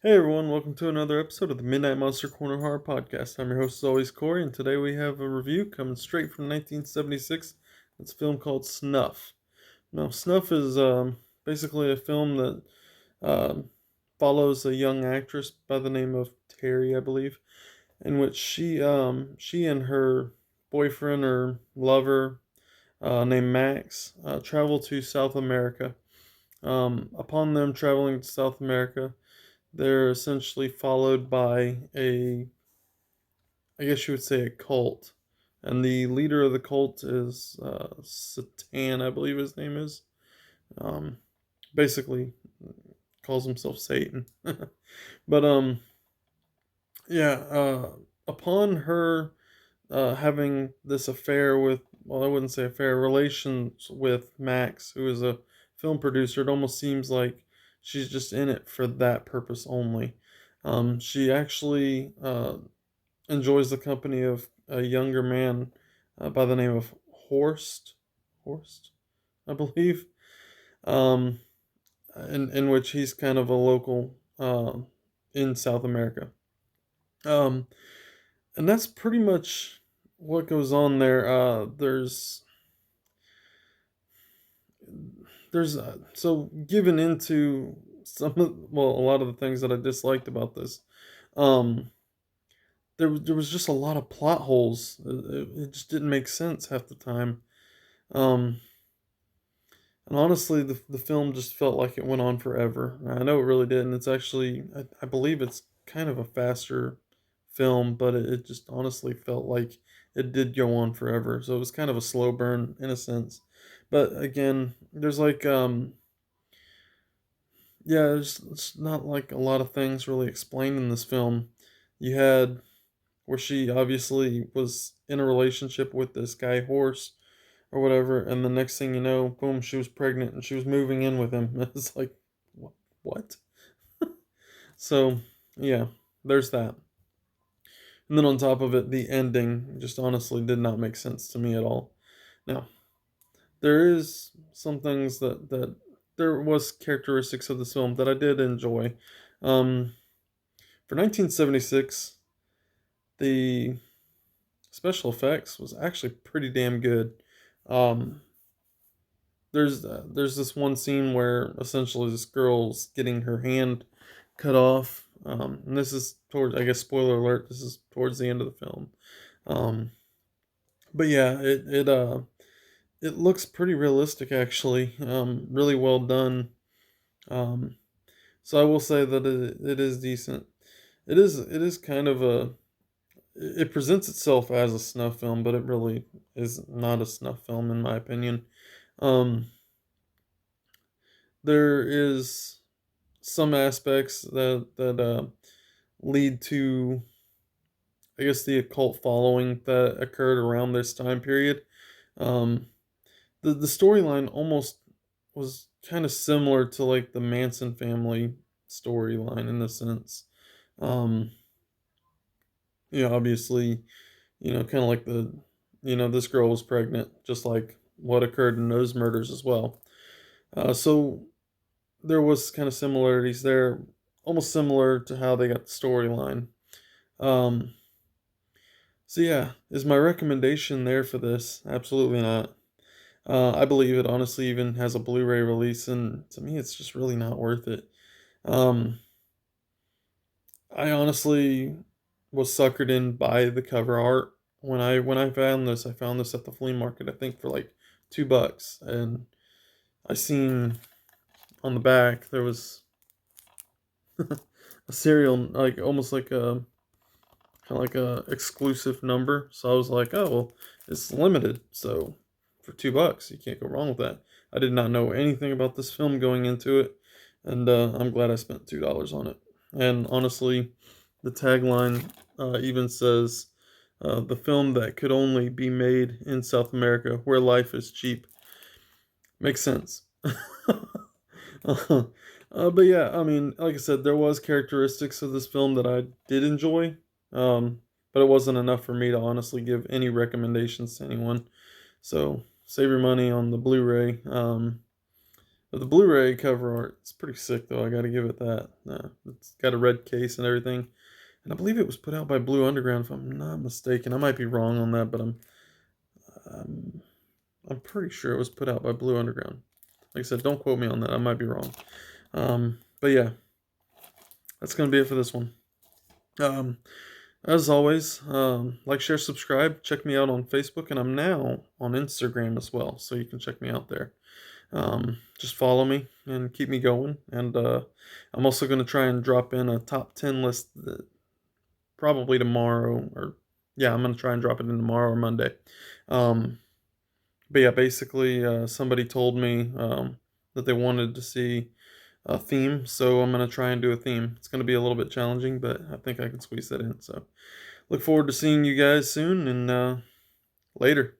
Hey everyone, welcome to another episode of the Midnight Monster Corner Horror Podcast. I'm your host as always, Corey, and today we have a review coming straight from 1976. It's a film called Snuff. Now, Snuff is basically a film that um follows a young actress by the name of Terry, I believe, in which she and her boyfriend or lover named Max travel to South America. Upon them traveling to South America, they're essentially followed by I guess you would say, a cult. And the leader of the cult is Satan, I believe his name is. Um, Basically, calls himself Satan. But, yeah, upon her having this affair with, well, I wouldn't say affair, relations with Max, who is a film producer, it almost seems like she's just in it for that purpose only. She actually enjoys the company of a younger man by the name of Horst, I believe, um, in which he's kind of a local in South America. Um, and that's pretty much what goes on there. There's so given into a lot of the things that I disliked about this. Um, there was just a lot of plot holes. It just didn't make sense half the time. Um, and honestly, the film just felt like it went on forever. I know it really didn't. It's actually, I believe it's kind of a faster film, but it just honestly felt like it did go on forever. So it was kind of a slow burn in a sense. But again, there's like, yeah, there's it's not like a lot of things really explained in this film. You had where she obviously was in a relationship with this guy Horse or whatever, and the next thing you know, boom, she was pregnant and she was moving in with him. It's like, what? So, yeah, there's that. And then on top of it, the ending just honestly did not make sense to me at all. Now, there is some things that there was characteristics of this film that I did enjoy. Um, for 1976, the special effects was actually pretty damn good. Um, there's this one scene where essentially this girl's getting her hand cut off. And this is towards, I guess, spoiler alert. This is towards the end of the film. Um, but yeah, it looks pretty realistic actually. Really well done. Um, so I will say that it is decent. It is kind of it presents itself as a snuff film, but it really is not a snuff film in my opinion. Um, there is some aspects that lead to, I guess, the occult following that occurred around this time period. Um, the storyline almost was kind of similar to like the Manson family storyline in a sense. Um, obviously, kind of like this girl was pregnant, just like what occurred in those murders as well. So there was kind of similarities there, almost similar to how they got the storyline. Um, so yeah, is my recommendation there for this? Absolutely not. I believe it honestly even has a Blu-ray release, and to me, it's just really not worth it. Um, I honestly was suckered in by the cover art. When I found this, I found this at the flea market. I think for like $2, and I seen on the back there was a serial, like almost like a kind of like a exclusive number. So I was like, oh well, it's limited, so for $2, you can't go wrong with that. I did not know anything about this film going into it, and I'm glad I spent $2 on it. And honestly, the tagline even says, "The film that could only be made in South America, where life is cheap." Makes sense. But yeah, I mean, like I said, there was characteristics of this film that I did enjoy, but it wasn't enough for me to honestly give any recommendations to anyone. So save your money on the Blu-ray. But the Blu-ray cover art, it's pretty sick though. I got to give it that. It's got a red case and everything, and I believe it was put out by Blue Underground, if I'm not mistaken. I might be wrong on that, but um, I'm pretty sure it was put out by Blue Underground. Like I said, don't quote me on that. I might be wrong. But yeah, that's gonna be it for this one. Um, as always, like, share, subscribe. Check me out on Facebook, and I'm now on Instagram as well, so you can check me out there. Just follow me and keep me going. And I'm also going to try and drop in a top 10 list probably tomorrow, or yeah, I'm going to try and drop it in tomorrow or Monday. Um, but yeah, basically, somebody told me that they wanted to see a theme, so I'm going to try and do a theme. It's going to be a little bit challenging, but I think I can squeeze that in. So look forward to seeing you guys soon, and later.